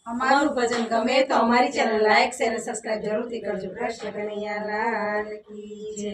અમારું ભજન ગમે તો અમારી ચેનલ લાઈક શેર અને સબસ્ક્રાઇબ જરૂરથી કરજો। કૃષ્ણ કનૈયા લાલ કી જય।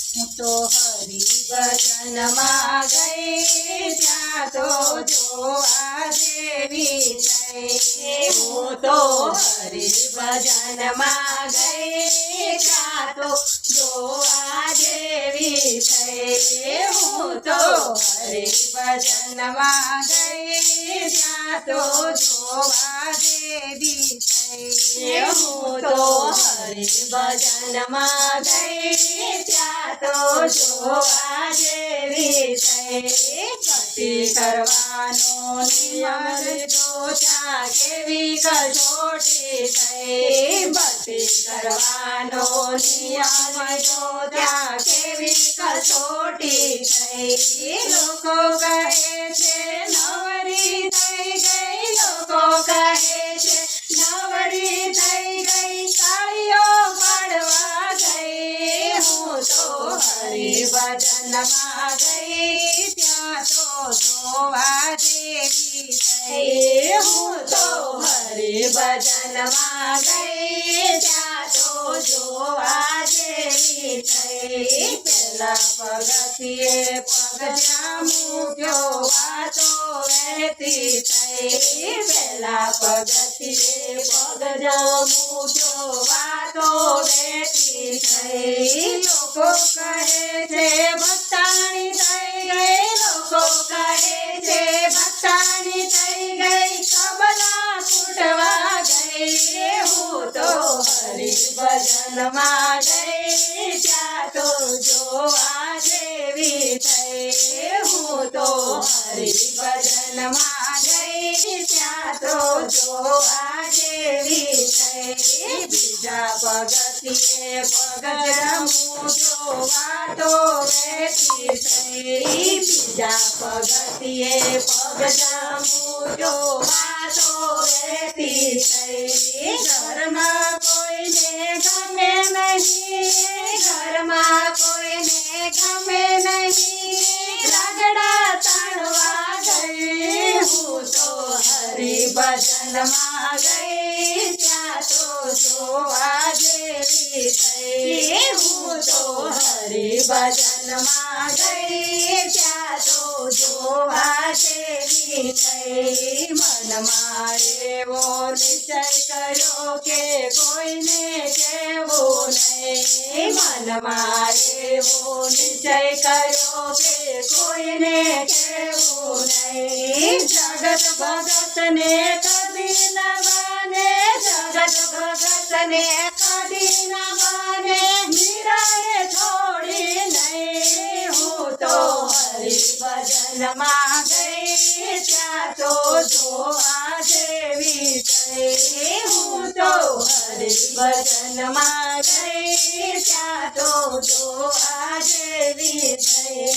હું તો હરિ ભજનમાં ગઈ ત્યાં તો જોવા જેવી થઈ। હું તો હરિ ભજનમાં ગઈ ત્યાં તો જોવા જેવી થઈ। હું તો હરિ ભજનમાં ગઈ ત્યાં તો જોવા જેવી થઈ। હું તો હરિ ભજનમાં ગઈ ત્યાં તો જોવા જેવી થઈ। ભક્તિ કરવાનો નિયમ લીધો ત્યાં કેવી કસોટી થઈ। ભક્તિ કરવાનો નિયમ લીધો ત્યાં કેવી કસોટી થઈ। લોકો કહે છે નવરી થઈ ગઈ, લોકો કહે છે નવરી થઈ ગઈ, તાળીઓ પાડવા ગઈ। હું તો હરિ ભજનમાં ગઈ ત્યાં તો જોવા જેવી થઈ। હું તો હરિ ભજનમાં ગઈ ત્યાં તો જોવા જેવી થઈ। પેલા પગથિયે પગ જ્યાં મૂક્યો વાતો વહેતી થઈ। પેલા પગથિયે પગ જ્યાં મૂક્યો વાતો વહેતી થઈ। લોકો કહે છે ભક્તાણી થઈ ગઈ, લોકો કહે છે ભક્તાણી થઈ ગઈ, કબલા ફૂટવા ગઈ। હું તો હરિ ભજનમાં ગઈ ત્યાં તો જોવા જેવી થઈ। હું તો હરિ ભજનમાં ગઈ ત્યાં તો જોવા જેવી થઈ। બીજા પગથિયે પગ મૂક્યો વાતો વહેતી થઈ। બીજા પગથિયે પગ મૂક્યો વાતો વહેતી થઈ। ઘરમાં કોઈને ગમે નહીં, ઘરમાં કોઈને ગમે નહીં, રાગડા તાણવા ગઈ। હું તો હરિ ભજનમાં ગઈ ત્યાં તો જોવા જેવી થઈ। હું તો હરિ ભજનમાં ગઈ ત્યાં તો જોવા જેવી થઈ। મનમાં એવો નિશ્ચય કર્યો કે કોઈને કહેવું નહીં, મનમાં એવો નિશ્ચય કર્યો કે કોઈને કહેવું નહીં। જગત ભગતને કદી ન માને, જગત ભગતને કદી ન માને, મીરાએ છોડી નહીં। હું તો હરિ ભજનમાં ગઈ ત્યાં તો જોવા જેવી થઈ। હું તો હરિ ભજનમાં ગઈ ત્યાં તો જોવા જેવી થઈ।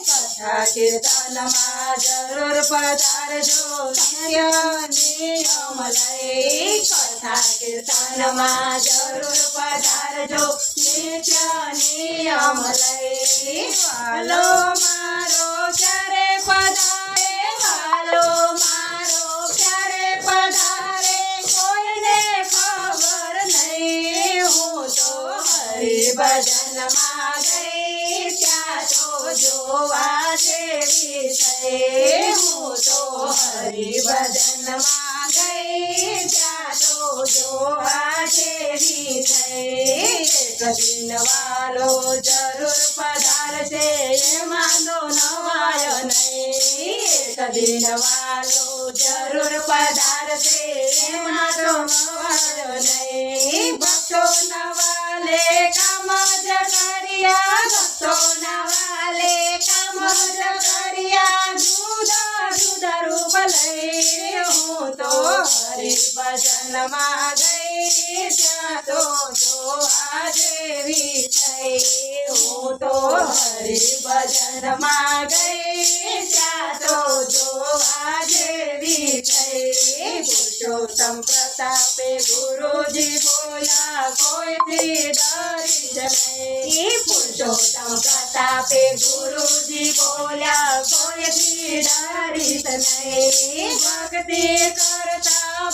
કથા કીર્તનમાં જરૂર પધારજો, નિત્ય નિયમ લઈ। કથા કીર્તનમાં જરૂર પધારજો, નિત્ય નિયમ લઈ। વાલો મારો ક્યારે પધારે, વાલો મારો ક્યારે પધારે, કોઈને ખબર નહીં। હું તો હરિ ભજનમાં ગઈ ત્યાં તો જોવા જેવી થઈ। હું તો હરિ ભજનમાં ગઈ ત્યાં તો જોવા જેવી થઈ। એક દિન વાલો જરૂર પધારશે એમાં તો નવાય નહીં। એક દિન વાલો જરૂર પધારશે એમાં તો નવાય નહીં। ભક્તો નવાલે કામ જ કર્યા, ભક્તો નવાલે કામ જ કર્યા, જુદા જુદા રૂપ લઈ। હું તો હરિ ભજનમાં ગઈ ત્યાં તો જોવા જેવી થઈ। હું તો હરિ ભજનમાં ગઈ ત્યાં તો જોવા જેવી થઈ। પુરુષોત્તમ પ્રતાપે ગુરુજી બોલ્યા કોઈથી ડરી જ નહીં। પુરુષોત્તમ પ્રતાપે ગુરુજી બોલ્યા કોઈથી ડરી જ નહીં। ભક્તિ કરતા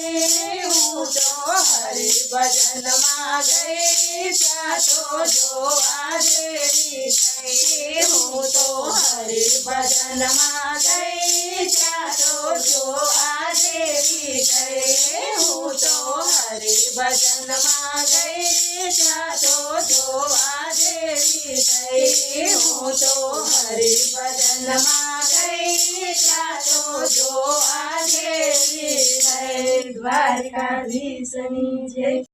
થઈ હું તો હરિભજનમાં ગઈ ત્યાં તો જોવા જેવી થઈ હું તો હરિભજનમાં ગઈ ત્યાં તો જોવા જેવી થઈ હું તો હરિભજનમાં ગઈ ત્યાં તો જોવા જેવી થઈ હું તો હરિભજનમાં ગઈ ત્યાં તો જોવા જેવી થઈ દ્વારકાધીશની જય